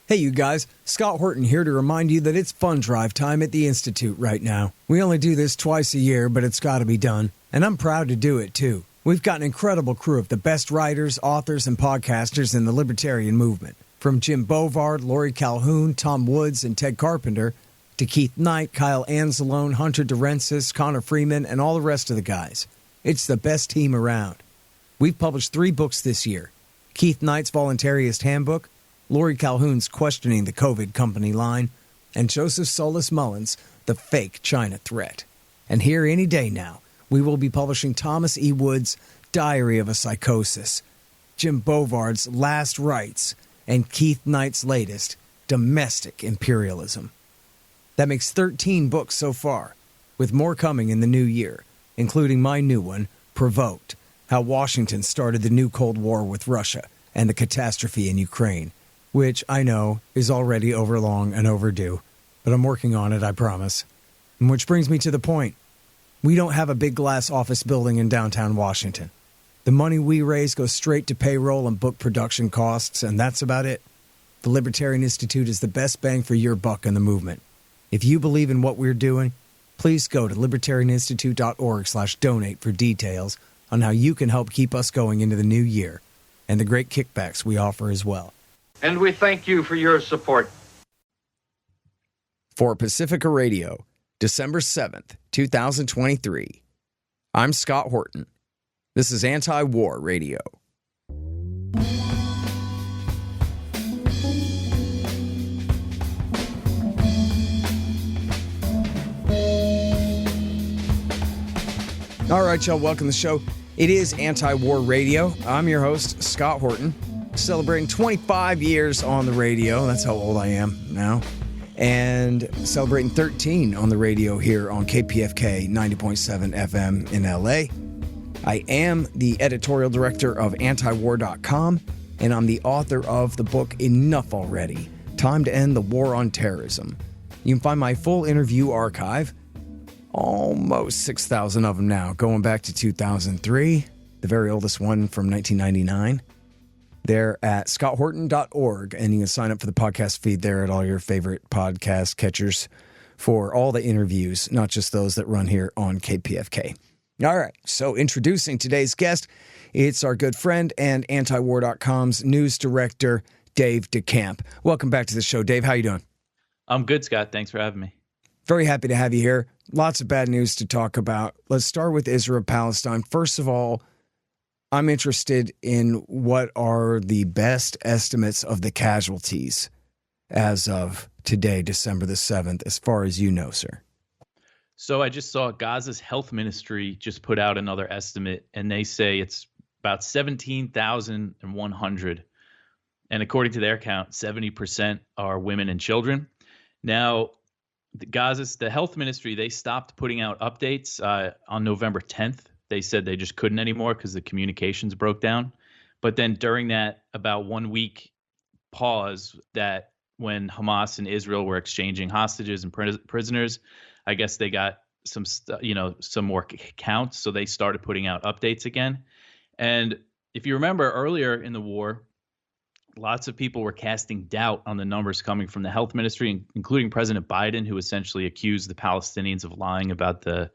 Hey, you guys. Scott Horton here to remind you that it's fund drive time at the Institute right now. We only do this twice a year, but it's got to be done. And I'm proud to do it, too. We've got an incredible crew of the best writers, authors, and podcasters in the Libertarian movement. From Jim Bovard, Lori Calhoun, Tom Woods, and Ted Carpenter, to Keith Knight, Kyle Anzalone, Hunter DeRensis, Connor Freeman, and all the rest of the guys. It's the best team around. We've published 3 books this year. Keith Knight's Voluntarist Handbook, Lori Calhoun's Questioning the COVID Company Line, and Joseph Solis Mullins' The Fake China Threat. And here any day now, we will be publishing Thomas E. Wood's Diary of a Psychosis, Jim Bovard's Last Rites, and Keith Knight's latest, Domestic Imperialism. That makes 13 books so far, with more coming in the new year, including my new one, Provoked, How Washington Started the New Cold War with Russia and the Catastrophe in Ukraine, which I know is already overlong and overdue, but I'm working on it, I promise. And which brings me to the point. We don't have a big glass office building in downtown Washington. The money we raise goes straight to payroll and book production costs, and that's about it. The Libertarian Institute is the best bang for your buck in the movement. If you believe in what we're doing, please go to libertarianinstitute.org/donate for details on how you can help keep us going into the new year and the great kickbacks we offer as well. And we thank you for your support. For Pacifica Radio, December 7th, 2023, I'm Scott Horton. This is Antiwar Radio. All right, y'all, welcome to the show. It is Anti-War Radio. I'm your host, Scott Horton, celebrating 25 years on the radio. That's how old I am now. And celebrating 13 on the radio here on KPFK 90.7 FM in LA. I am the editorial director of Antiwar.com, and I'm the author of the book Enough Already, Time to End the War on Terrorism. You can find my full interview archive, almost 6,000 of them now, going back to 2003, the very oldest one from 1999. They're at scotthorton.org, and you can sign up for the podcast feed there at all your favorite podcast catchers for all the interviews, not just those that run here on KPFK. All right, so introducing today's guest, it's our good friend and Antiwar.com's news director, Dave DeCamp. Welcome back to the show, Dave. How you doing? I'm good, Scott. Thanks for having me. Very happy to have you here. Lots of bad news to talk about. Let's start with Israel-Palestine. First of all, I'm interested in what are the best estimates of the casualties as of today, December the 7th, as far as you know, sir. So I just saw Gaza's health ministry just put out another estimate, and they say it's about 17,100. And according to their count, 70% are women and children. Now, the health ministry, they stopped putting out updates on November 10th. They said they just couldn't anymore because the communications broke down. But then during that about 1 week pause, that when Hamas and Israel were exchanging hostages and prisoners, I guess they got some more counts. So they started putting out updates again. And if you remember earlier in the war, lots of people were casting doubt on the numbers coming from the health ministry, including President Biden, who essentially accused the Palestinians of lying about the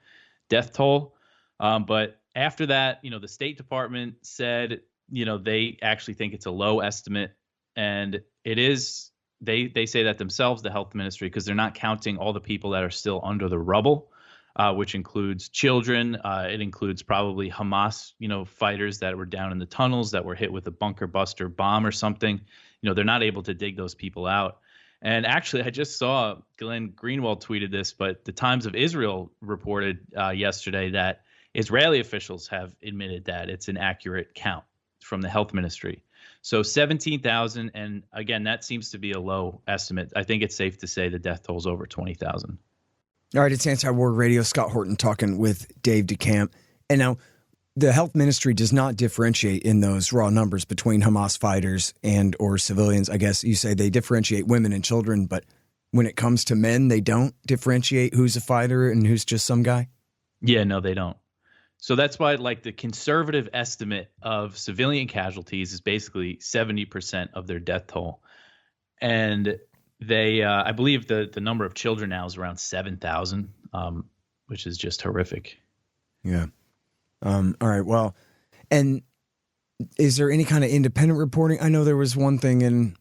death toll. But after that, the State Department said, they actually think it's a low estimate. And it is, they say that themselves, the health ministry, because they're not counting all the people that are still under the rubble, which includes children. It includes probably Hamas, fighters that were down in the tunnels that were hit with a bunker buster bomb or something. They're not able to dig those people out. And actually, I just saw Glenn Greenwald tweeted this, but the Times of Israel reported yesterday that Israeli officials have admitted that it's an accurate count from the health ministry. So 17,000, and again, that seems to be a low estimate. I think it's safe to say the death toll is over 20,000. All right, it's Anti-War Radio. Scott Horton talking with Dave DeCamp. And now, the health ministry does not differentiate in those raw numbers between Hamas fighters and or civilians. I guess you say they differentiate women and children, but when it comes to men, they don't differentiate who's a fighter and who's just some guy? Yeah, no, they don't. So that's why, the conservative estimate of civilian casualties is basically 70% of their death toll. And they, I believe the number of children now is around 7,000, which is just horrific. Yeah. All right. Well, and is there any kind of independent reporting? I know there was one thing in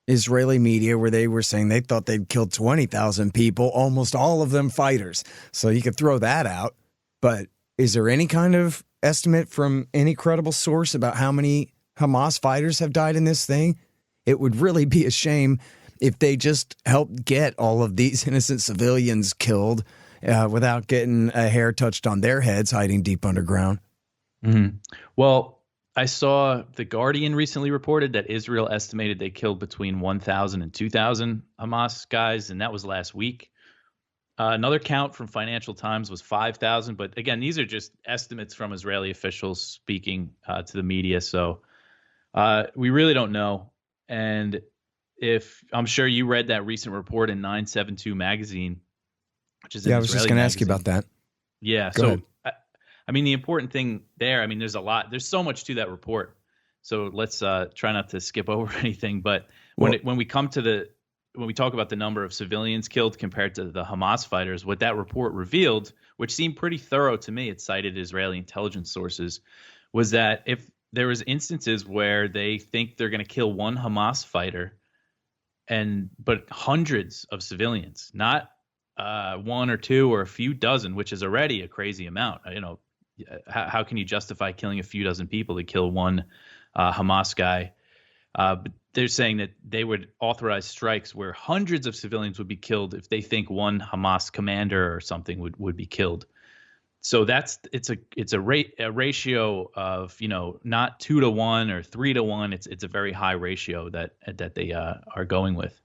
Israeli media where they were saying they thought they'd killed 20,000 people, almost all of them fighters. So you could throw that out. But is there any kind of estimate from any credible source about how many Hamas fighters have died in this thing? It would really be a shame if they just helped get all of these innocent civilians killed without getting a hair touched on their heads hiding deep underground. Mm-hmm. Well, I saw The Guardian recently reported that Israel estimated they killed between 1,000 and 2,000 Hamas guys, and that was last week. Another count from Financial Times was 5,000, but again, these are just estimates from Israeli officials speaking to the media, so we really don't know. And if I'm sure you read that recent report in 972 magazine, which is an I was just going to ask you about that. Yeah, Go ahead. I mean, the important thing there, I mean, there's so much to that report. So let's try not to skip over anything. But when we talk about the number of civilians killed compared to the Hamas fighters, what that report revealed, which seemed pretty thorough to me, it cited Israeli intelligence sources, was that if there was instances where they think they're going to kill one Hamas fighter, but hundreds of civilians, not one or two or a few dozen, which is already a crazy amount. How can you justify killing a few dozen people to kill one Hamas guy? But they're saying that they would authorize strikes where hundreds of civilians would be killed if they think one Hamas commander or something would be killed. So it's a ratio of, not 2 to 1 or 3 to 1. It's a very high ratio that they are going with.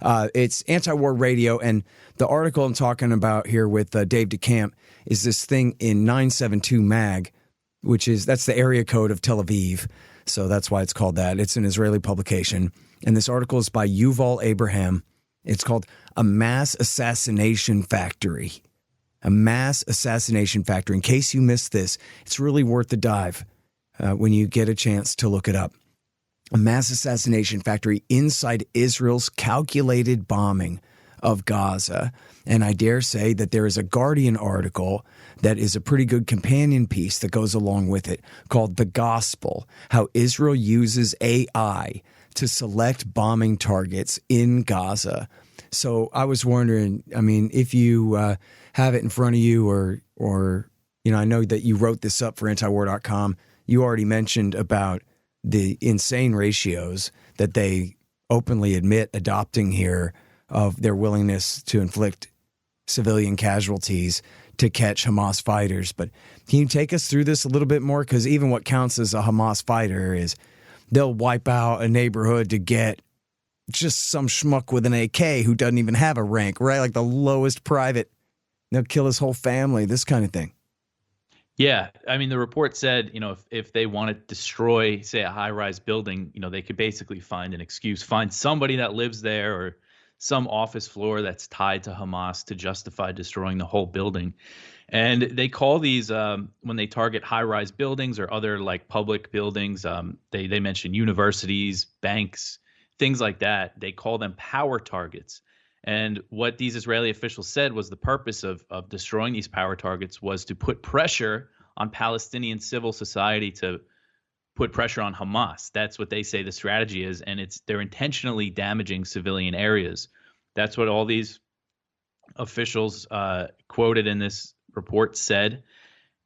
It's Antiwar Radio, and the article I'm talking about here with Dave DeCamp is this thing in 972 Mag, that's the area code of Tel Aviv. So that's why it's called that. It's an Israeli publication. And this article is by Yuval Abraham. It's called A Mass Assassination Factory. A Mass Assassination Factory. In case you missed this, it's really worth the dive when you get a chance to look it up. A mass assassination factory inside Israel's calculated bombing of Gaza. And I dare say that there is a Guardian article that is a pretty good companion piece that goes along with it called The Gospel, How Israel Uses AI to Select Bombing Targets in Gaza. So I was wondering, I mean, if you have it in front of you or I know that you wrote this up for antiwar.com. You already mentioned about the insane ratios that they openly admit adopting here of their willingness to inflict civilian casualties to catch Hamas fighters. But can you take us through this a little bit more? Because even what counts as a Hamas fighter is they'll wipe out a neighborhood to get just some schmuck with an AK who doesn't even have a rank, right? Like the lowest private. They'll kill his whole family, this kind of thing. Yeah, I mean, the report said, if they want to destroy, say, a high-rise building, they could basically find an excuse, find somebody that lives there or some office floor that's tied to Hamas to justify destroying the whole building. And they call these, when they target high-rise buildings or other like public buildings, they mention universities, banks, things like that. They call them power targets. And what these Israeli officials said was the purpose of destroying these power targets was to put pressure on Palestinian civil society to put pressure on Hamas. That's what they say the strategy is, and they're intentionally damaging civilian areas. That's what all these officials quoted in this report said.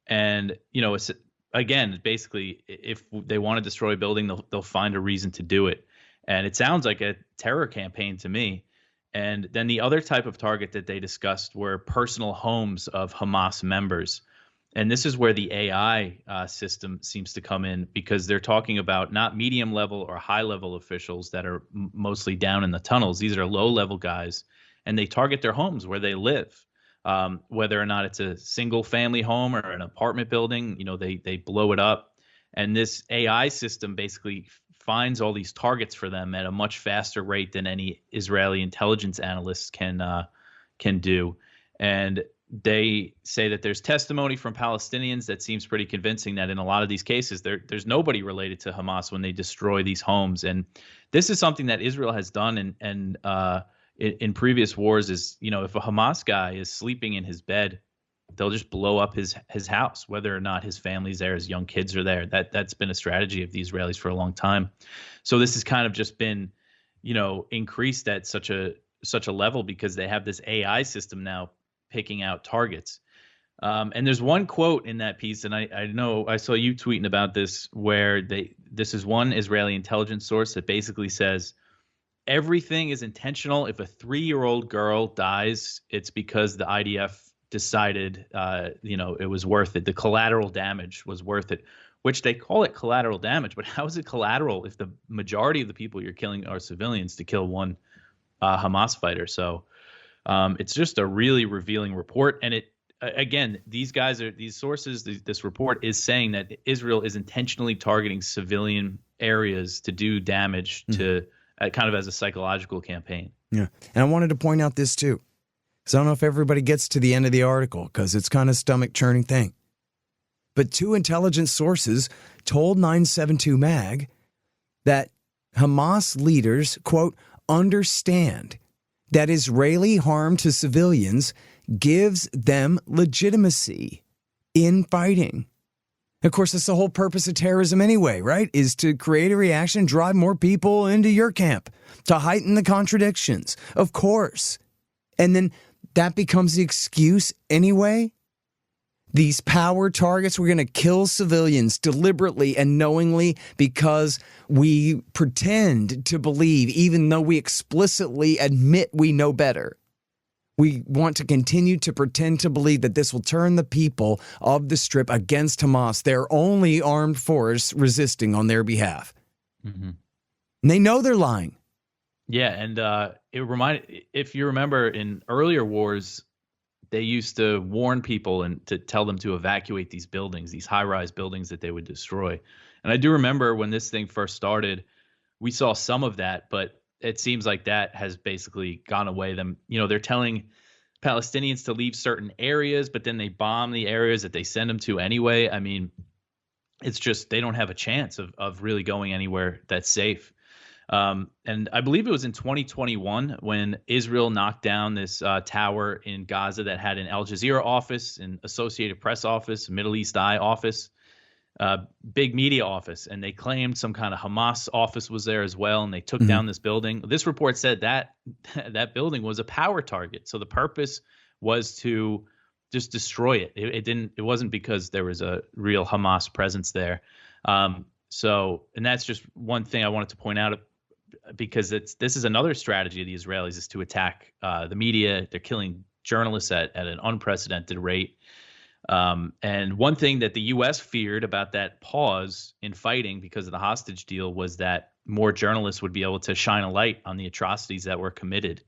And it's, again, basically, if they want to destroy a building, they'll find a reason to do it. And it sounds like a terror campaign to me. And then the other type of target that they discussed were personal homes of Hamas members. And this is where the AI system seems to come in, because they're talking about not medium level or high level officials that are mostly down in the tunnels. These are low level guys, and they target their homes where they live, whether or not it's a single family home or an apartment building. They blow it up. And this AI system basically finds all these targets for them at a much faster rate than any Israeli intelligence analyst can do. And they say that there's testimony from Palestinians that seems pretty convincing that in a lot of these cases, there's nobody related to Hamas when they destroy these homes. And this is something that Israel has done in previous wars is, if a Hamas guy is sleeping in his bed, they'll just blow up his house, whether or not his family's there, his young kids are there. That's been a strategy of the Israelis for a long time. So this has kind of just been, increased at such a level because they have this AI system now picking out targets. And there's one quote in that piece, and I know I saw you tweeting about this, where this is one Israeli intelligence source that basically says everything is intentional. If a 3-year-old girl dies, it's because the IDF decided, it was worth it. The collateral damage was worth it, which they call it collateral damage. But how is it collateral if the majority of the people you're killing are civilians to kill one Hamas fighter? So it's just a really revealing report. And these sources, this report is saying that Israel is intentionally targeting civilian areas to do damage to kind of as a psychological campaign. Yeah. And I wanted to point out this too. So I don't know if everybody gets to the end of the article because it's kind of stomach-churning thing. But 2 intelligence sources told 972 Mag that Hamas leaders, quote, understand that Israeli harm to civilians gives them legitimacy in fighting. Of course, that's the whole purpose of terrorism anyway, right? Is to create a reaction, drive more people into your camp, to heighten the contradictions, of course. And then that becomes the excuse anyway. These power targets, we're going to kill civilians deliberately and knowingly because we pretend to believe, even though we explicitly admit we know better. We want to continue to pretend to believe that this will turn the people of the Strip against Hamas, their only armed force resisting on their behalf. Mm-hmm. And they know they're lying. Yeah, and if you remember in earlier wars, they used to warn people and to tell them to evacuate these buildings, these high-rise buildings that they would destroy. And I do remember when this thing first started, we saw some of that, but it seems like that has basically gone away. They're telling Palestinians to leave certain areas, but then they bomb the areas that they send them to anyway. I mean, it's just they don't have a chance of really going anywhere that's safe. And I believe it was in 2021 when Israel knocked down this tower in Gaza that had an Al Jazeera office, an Associated Press office, Middle East Eye office, big media office. And they claimed some kind of Hamas office was there as well. And they took down this building. This report said that that building was a power target. So the purpose was to just destroy it. It wasn't because there was a real Hamas presence there. And that's just one thing I wanted to point out, because this is another strategy of the Israelis, is to attack the media. They're killing journalists at an unprecedented rate. And one thing that the U.S. feared about that pause in fighting because of the hostage deal was that more journalists would be able to shine a light on the atrocities that were committed.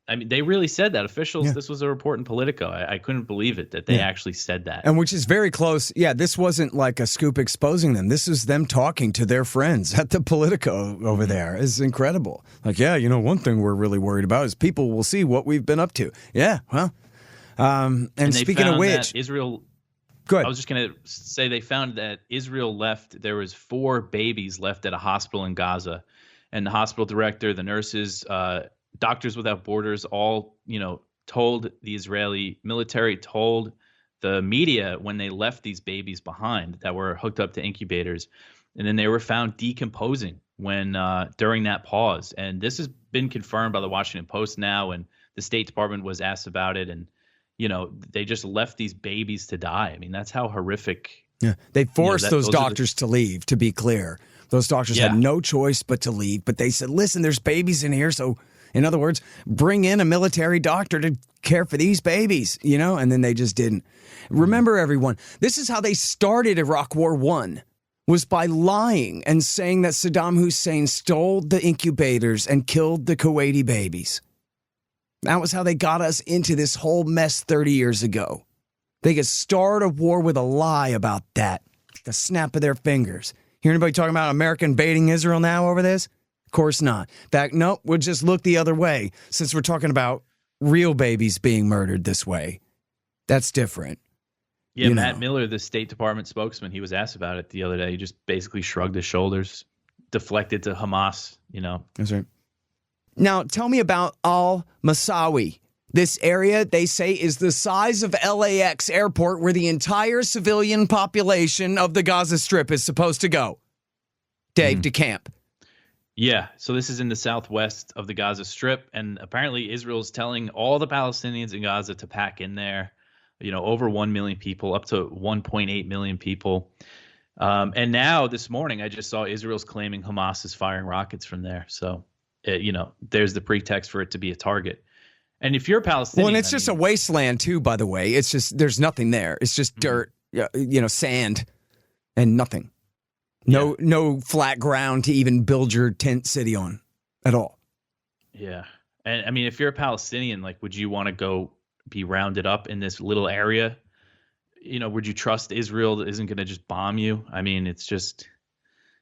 I mean, they really said that. Officials, yeah. This was a report in Politico. I couldn't believe it that they actually said that. And which is very close. Yeah, this wasn't like a scoop exposing them. This is them talking to their friends at the Politico over there. It's incredible. Like, one thing we're really worried about is people will see what we've been up to. Yeah, well. And speaking of which, Israel. Good. I was just going to say they found that Israel left. There was 4 babies left at a hospital in Gaza, and the hospital director, the nurses, Doctors Without Borders, all told the Israeli military, told the media when they left these babies behind that were hooked up to incubators, and then they were found decomposing when during that pause. And this has been confirmed by the Washington Post now, and the State Department was asked about it, and they just left these babies to die. I mean, that's how horrific. Yeah, they forced those doctors to leave, to be clear. Those doctors had no choice but to leave, but they said, listen, there's babies in here, so in other words, bring in a military doctor to care for these babies, and then they just didn't. Remember, everyone, this is how they started Iraq War I, was by lying and saying that Saddam Hussein stole the incubators and killed the Kuwaiti babies. That was how they got us into this whole mess 30 years ago. They could start a war with a lie about that, the snap of their fingers. Hear anybody talking about America invading Israel now over this? Of course not. In fact, nope, we'll just look the other way since we're talking about real babies being murdered this way. That's different. Yeah, Matt Miller, the State Department spokesman, he was asked about it the other day. He just basically shrugged his shoulders, deflected to Hamas, That's right. Now, tell me about al-Masawi. This area, they say, is the size of LAX airport where the entire civilian population of the Gaza Strip is supposed to go. Dave DeCamp. Yeah, so this is in the southwest of the Gaza Strip, and apparently Israel's telling all the Palestinians in Gaza to pack in there. Over 1 million people, up to 1.8 million people. And now this morning, I just saw Israel's claiming Hamas is firing rockets from there. So, there's the pretext for it to be a target. And if you're Palestinian, well, and it's just a wasteland too, by the way. It's just, there's nothing there. It's just dirt, sand and nothing. No flat ground to even build your tent city on at all. Yeah. And I mean, if you're a Palestinian, would you want to go be rounded up in this little area? Would you trust Israel that isn't going to just bomb you? I mean, it's just,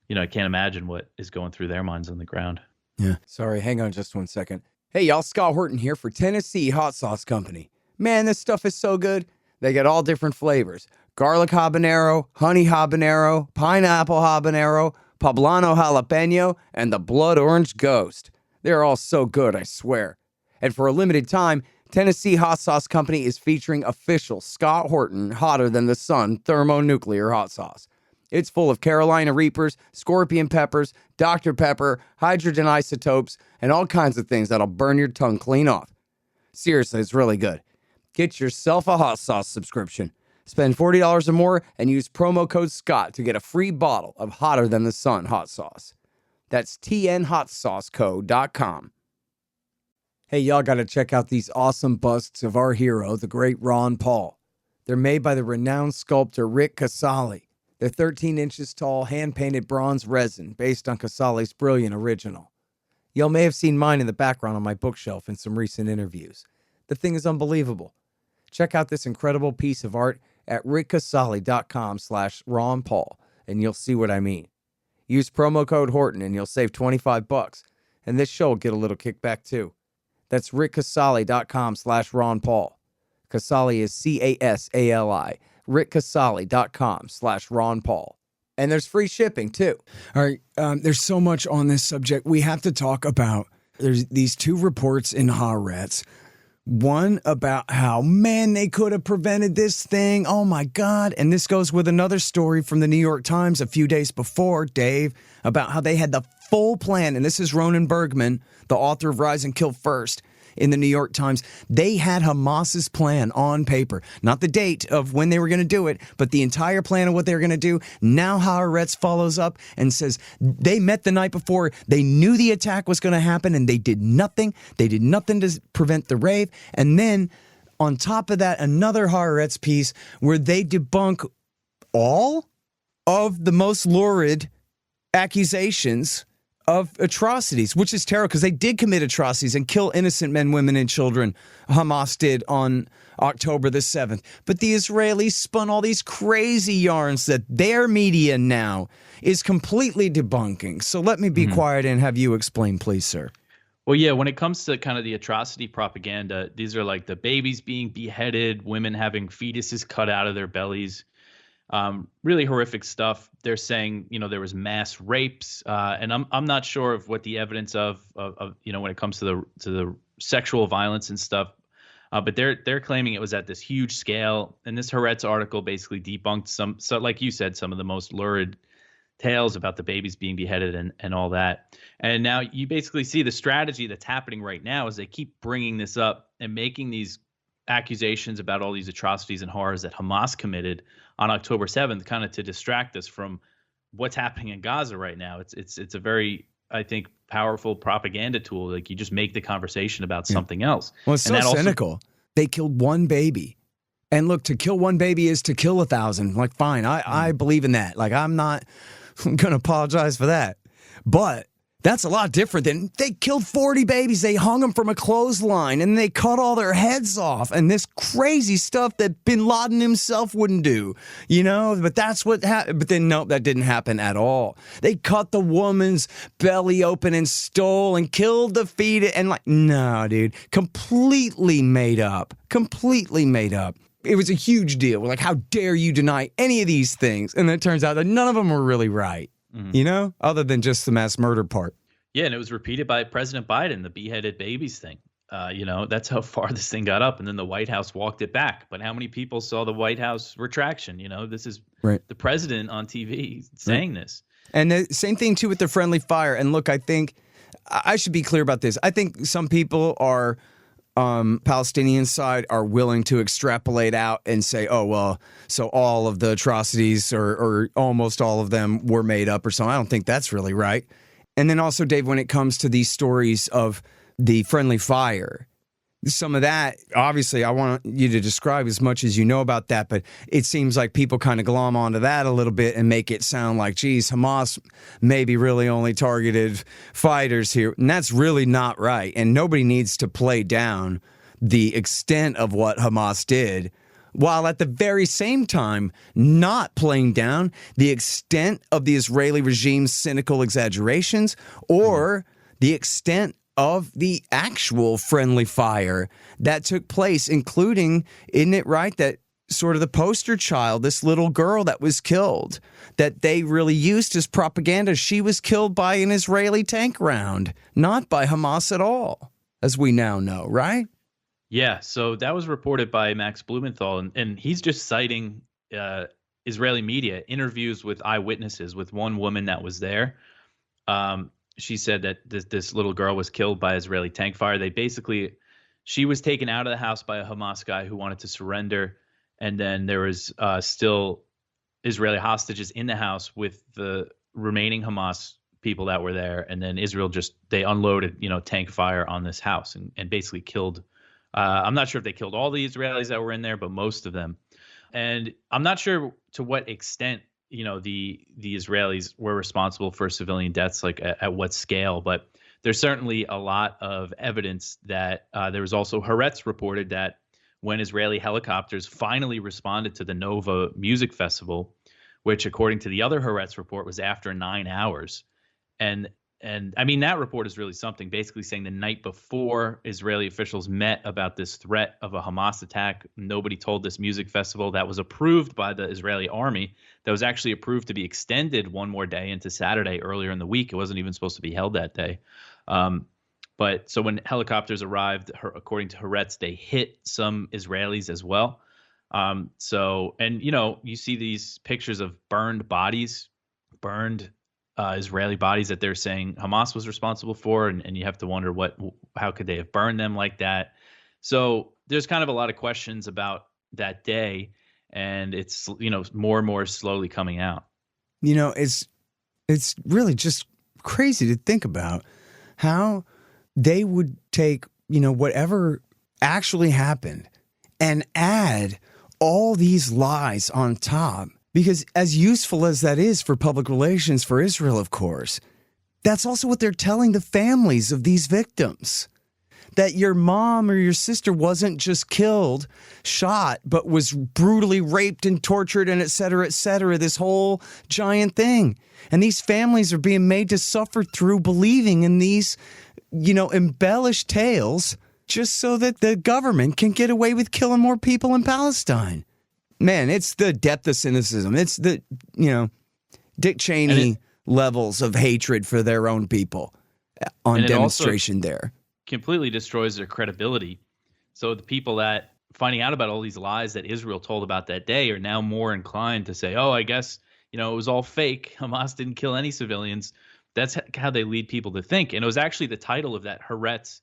I can't imagine what is going through their minds on the ground. Yeah. Sorry, hang on just 1 second. Hey, y'all, Scott Horton here for Tennessee Hot Sauce Company. Man, this stuff is so good. They got all different flavors. Garlic habanero, honey habanero, pineapple habanero, poblano jalapeno, and the blood orange ghost. They're all so good, I swear. And for a limited time, Tennessee Hot Sauce Company is featuring official Scott Horton Hotter Than the Sun thermonuclear hot sauce. It's full of Carolina Reapers, scorpion peppers, Dr. Pepper, hydrogen isotopes, and all kinds of things that'll burn your tongue clean off. Seriously, it's really good. Get yourself a hot sauce subscription. Spend $40 or more and use promo code SCOTT to get a free bottle of Hotter Than the Sun hot sauce. That's tnhotsauceco.com. Hey, y'all got to check out these awesome busts of our hero, the great Ron Paul. They're made by the renowned sculptor Rick Casali. They're 13 inches tall, hand-painted bronze resin based on Casali's brilliant original. Y'all may have seen mine in the background on my bookshelf in some recent interviews. The thing is unbelievable. Check out this incredible piece of art at rickcasali.com/Ron Paul, and you'll see what I mean. Use promo code Horton and you'll save $25, and this show will get a little kickback too. That's rickcasali.com/Ron Paul. Casali is Casali. rickcasali.com/Ron Paul. And there's free shipping too. All right. There's so much on this subject. We have to talk about, there's these two reports in Haaretz. One about how, man, they could have prevented this thing. Oh, my God. And this goes with another story from the New York Times a few days before, Dave, about how they had the full plan. And this is Ronan Bergman, the author of Rise and Kill First, in the New York Times. They had Hamas's plan on paper, not the date of when they were going to do it, but the entire plan of what they were going to do. Now Haaretz follows up and says they met the night before. They knew the attack was going to happen and they did nothing. They did nothing to prevent the rave. And then on top of that, another Haaretz piece where they debunk all of the most lurid accusations of atrocities, which is terrible because they did commit atrocities and kill innocent men, women, and children. Hamas did on October the 7th. But the Israelis spun all these crazy yarns that their media now is completely debunking. So let me be quiet and have you explain, please, sir. Well, yeah, when it comes to kind of the atrocity propaganda, these are like the babies being beheaded, women having fetuses cut out of their bellies. Really horrific stuff. They're saying, there was mass rapes, and I'm not sure of what the evidence of when it comes to the sexual violence and stuff. But they're claiming it was at this huge scale. And this Haaretz article basically debunked so like you said, some of the most lurid tales about the babies being beheaded and all that. And now you basically see the strategy that's happening right now is they keep bringing this up and making these accusations about all these atrocities and horrors that Hamas committed on October 7th, kind of to distract us from what's happening in Gaza right now. It's a very, I think, powerful propaganda tool. Like you just make the conversation about something else. Well, it's so cynical. They killed one baby. And look, to kill one baby is to kill 1,000. Like, fine, I believe in that. Like, I'm not going to apologize for that. But that's a lot different than they killed 40 babies. They hung them from a clothesline and they cut all their heads off. And this crazy stuff that bin Laden himself wouldn't do, but that's what happened. But then, nope, that didn't happen at all. They cut the woman's belly open and stole and killed the fetus. And no, dude, completely made up. it was a huge deal. We're like, how dare you deny any of these things? And then it turns out that none of them were really right, you know, other than just the mass murder part. Yeah, and it was repeated by President Biden, the beheaded babies thing. You know, that's how far this thing got up, and then the White House walked it back. But how many people saw the White House retraction? You know, this is the president on TV saying this. And the same thing, too, with the friendly fire. And look, I think I should be clear about this. I think some people are Palestinian side are willing to extrapolate out and say, oh, well, so all of the atrocities or almost all of them were made up or something. I don't think that's really right. And then also, Dave, when it comes to these stories of the friendly fire, some of that, obviously, I want you to describe as much as you know about that, but it seems like people kind of glom onto that a little bit and make it sound like, geez, Hamas maybe really only targeted fighters here. And that's really not right. And nobody needs to play down the extent of what Hamas did, while at the very same time not playing down the extent of the Israeli regime's cynical exaggerations or the extent of the actual friendly fire that took place, including, isn't it right, that sort of the poster child, this little girl that was killed, that they really used as propaganda, she was killed by an Israeli tank round, not by Hamas at all, as we now know, right? Yeah, so that was reported by Max Blumenthal, and he's just citing Israeli media, interviews with eyewitnesses, with one woman that was there. She said that this little girl was killed by Israeli tank fire. She was taken out of the house by a Hamas guy who wanted to surrender. And then there was still Israeli hostages in the house with the remaining Hamas people that were there. And then Israel they unloaded, tank fire on this house and basically killed. I'm not sure if they killed all the Israelis that were in there, but most of them. And I'm not sure to what extent the Israelis were responsible for civilian deaths, like at what scale, but there's certainly a lot of evidence that there was also Haaretz reported that when Israeli helicopters finally responded to the Nova Music Festival, which according to the other Haaretz report was after 9 hours. And I mean, that report is really something, basically saying the night before Israeli officials met about this threat of a Hamas attack, nobody told this music festival that was approved by the Israeli army, that was actually approved to be extended one more day into Saturday earlier in the week. It wasn't even supposed to be held that day. But so when helicopters arrived, according to Haaretz, they hit some Israelis as well. You see these pictures of burned bodies, Israeli bodies that they're saying Hamas was responsible for, and you have to wonder how could they have burned them like that? So there's kind of a lot of questions about that day, and it's more and more slowly coming out. It's really just crazy to think about how they would take whatever actually happened and add all these lies on top. Because as useful as that is for public relations for Israel, of course, that's also what they're telling the families of these victims. That your mom or your sister wasn't just killed, shot, but was brutally raped and tortured and et cetera, this whole giant thing. And these families are being made to suffer through believing in these, embellished tales just so that the government can get away with killing more people in Palestine. Man, it's the depth of cynicism. It's the, Dick Cheney levels of hatred for their own people on demonstration there. Completely destroys their credibility. So the people that finding out about all these lies that Israel told about that day are now more inclined to say, oh, I guess, it was all fake. Hamas didn't kill any civilians. That's how they lead people to think. And it was actually the title of that Haaretz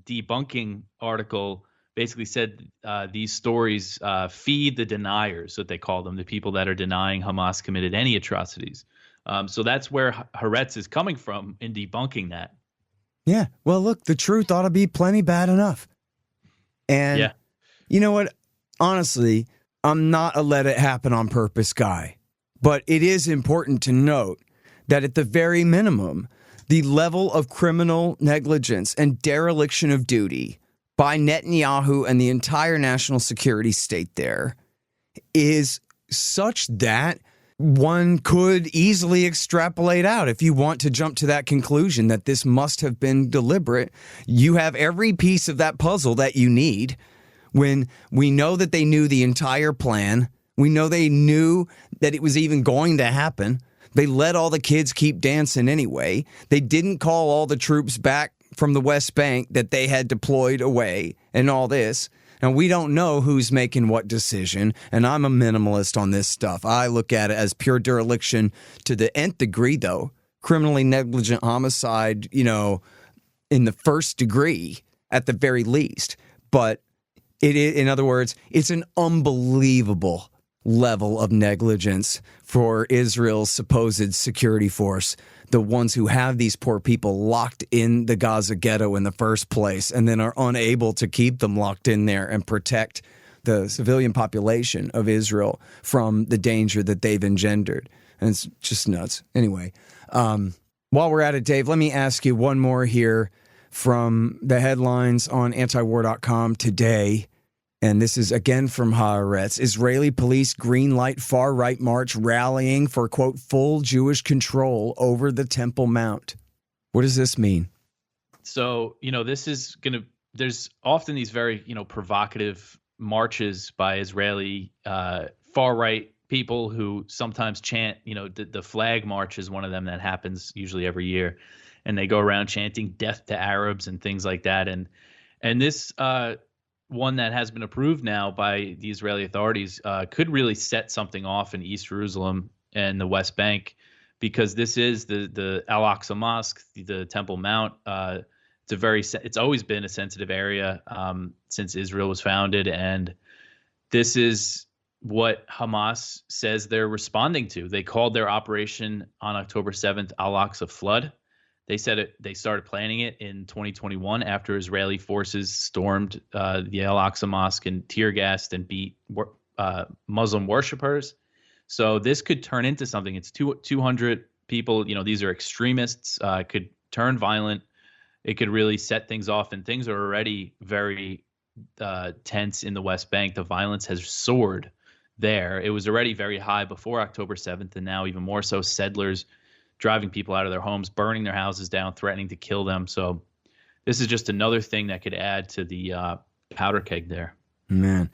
debunking article basically said these stories feed the deniers, what they call them, the people that are denying Hamas committed any atrocities. So that's where Haaretz is coming from in debunking that. Yeah. Well, look, the truth ought to be plenty bad enough. And you know what? Honestly, I'm not a let it happen on purpose guy. But it is important to note that at the very minimum, the level of criminal negligence and dereliction of duty by Netanyahu and the entire national security state there is such that one could easily extrapolate out. If you want to jump to that conclusion that this must have been deliberate, you have every piece of that puzzle that you need when we know that they knew the entire plan. We know they knew that it was even going to happen. They let all the kids keep dancing anyway. They didn't call all the troops back from the West Bank that they had deployed away and all this. And we don't know who's making what decision. And I'm a minimalist on this stuff. I look at it as pure dereliction to the nth degree, though. Criminally negligent homicide, in the first degree at the very least. But it is, in other words, it's an unbelievable level of negligence for Israel's supposed security force, the ones who have these poor people locked in the Gaza ghetto in the first place and then are unable to keep them locked in there and protect the civilian population of Israel from the danger that they've engendered. And it's just nuts. Anyway, while we're at it, Dave, let me ask you one more here from the headlines on antiwar.com today. And this is again from Haaretz. Israeli police greenlight far-right march rallying for, quote, full Jewish control over the Temple Mount. What does this mean? So, this is there's often these very, provocative marches by Israeli far-right people who sometimes chant, the flag march is one of them that happens usually every year. And they go around chanting death to Arabs and things like that. And this one that has been approved now by the Israeli authorities could really set something off in East Jerusalem and the West Bank, because this is the Al-Aqsa Mosque, the Temple Mount. It's always been a sensitive area since Israel was founded, and this is what Hamas says they're responding to. They called their operation on October 7th Al-Aqsa Flood. They said they started planning it in 2021 after Israeli forces stormed the Al-Aqsa Mosque and tear gassed and beat Muslim worshipers. So this could turn into something. It's 200 people. These are extremists. Could turn violent. It could really set things off. And things are already very tense in the West Bank. The violence has soared there. It was already very high before October 7th, and now even more so. Settlers driving people out of their homes, burning their houses down, threatening to kill them. So this is just another thing that could add to the powder keg there. Man.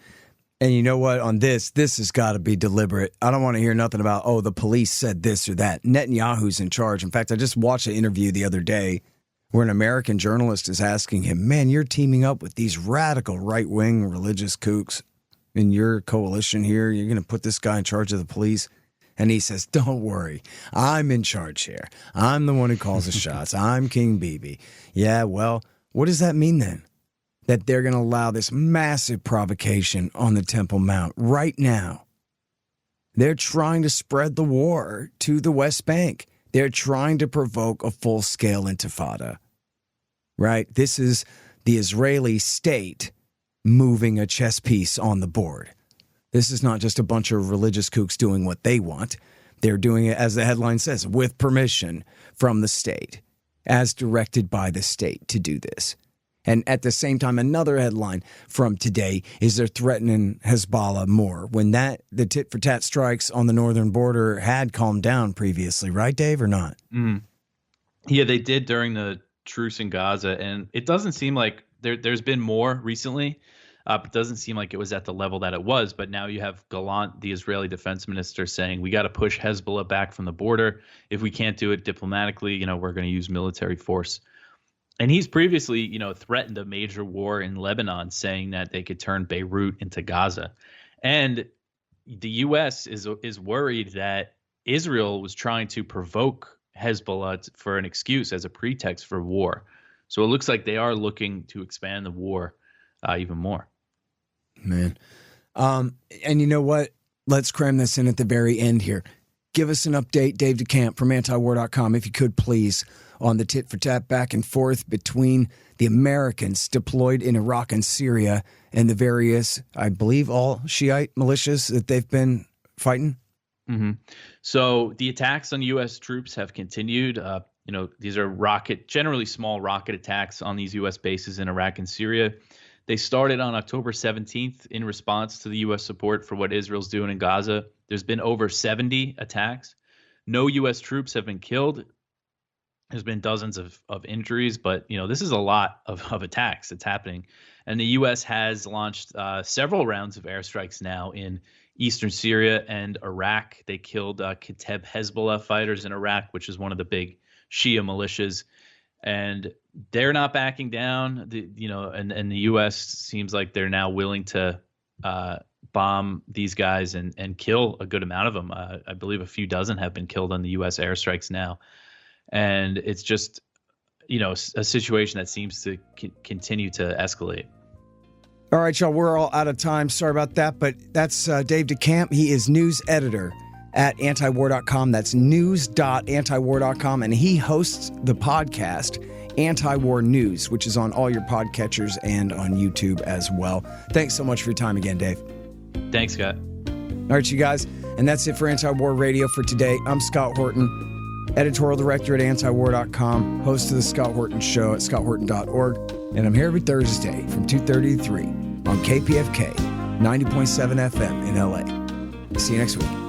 And you know what? On this has got to be deliberate. I don't want to hear nothing about, the police said this or that. Netanyahu's in charge. In fact, I just watched an interview the other day where an American journalist is asking him, man, you're teaming up with these radical right-wing religious kooks in your coalition here. You're going to put this guy in charge of the police. And he says, don't worry, I'm in charge here. I'm the one who calls the shots. I'm King Bibi. Yeah, well, what does that mean then? That they're going to allow this massive provocation on the Temple Mount right now. They're trying to spread the war to the West Bank. They're trying to provoke a full-scale intifada. Right? This is the Israeli state moving a chess piece on the board. This is not just a bunch of religious kooks doing what they want. They're doing it, as the headline says, with permission from the state, as directed by the state to do this. And at the same time, another headline from today is they're threatening Hezbollah more when the tit-for-tat strikes on the northern border had calmed down previously, right, Dave, or not? Mm. Yeah, they did during the truce in Gaza, and it doesn't seem like there's been more recently. It doesn't seem like it was at the level that it was, but now you have Gallant, the Israeli defense minister, saying we got to push Hezbollah back from the border. If we can't do it diplomatically, we're going to use military force. And he's previously, threatened a major war in Lebanon, saying that they could turn Beirut into Gaza. And the U.S. is worried that Israel was trying to provoke Hezbollah for an excuse as a pretext for war. So it looks like they are looking to expand the war even more. Man. And you know what? Let's cram this in at the very end here. Give us an update, Dave DeCamp from Antiwar.com, if you could please, on the tit-for-tat back and forth between the Americans deployed in Iraq and Syria and the various, I believe, all Shiite militias that they've been fighting. Mm-hmm. So the attacks on U.S. troops have continued. These are generally small rocket attacks on these U.S. bases in Iraq and Syria. They started on October 17th in response to the U.S. support for what Israel's doing in Gaza. There's been over 70 attacks. No U.S. troops have been killed. There's been dozens of injuries, but this is a lot of attacks that's happening. And the U.S. has launched several rounds of airstrikes now in eastern Syria and Iraq. They killed Kateb Hezbollah fighters in Iraq, which is one of the big Shia militias, and they're not backing down. And the U.S. seems like they're now willing to bomb these guys and kill a good amount of them. I believe a few dozen have been killed on the U.S. airstrikes now. And it's just, a situation that seems to continue to escalate. All right, y'all, we're all out of time. Sorry about that, but that's Dave DeCamp. He is news editor at antiwar.com. That's news.antiwar.com. And he hosts the podcast Anti-War News, which is on all your podcatchers and on YouTube as well. Thanks so much for your time again, Dave. Thanks, Scott. All right, you guys. And that's it for Anti-War Radio for today. I'm Scott Horton, editorial director at antiwar.com, host of the Scott Horton Show at scotthorton.org. And I'm here every Thursday from 2:30 to 3 on KPFK 90.7 FM in LA. See you next week.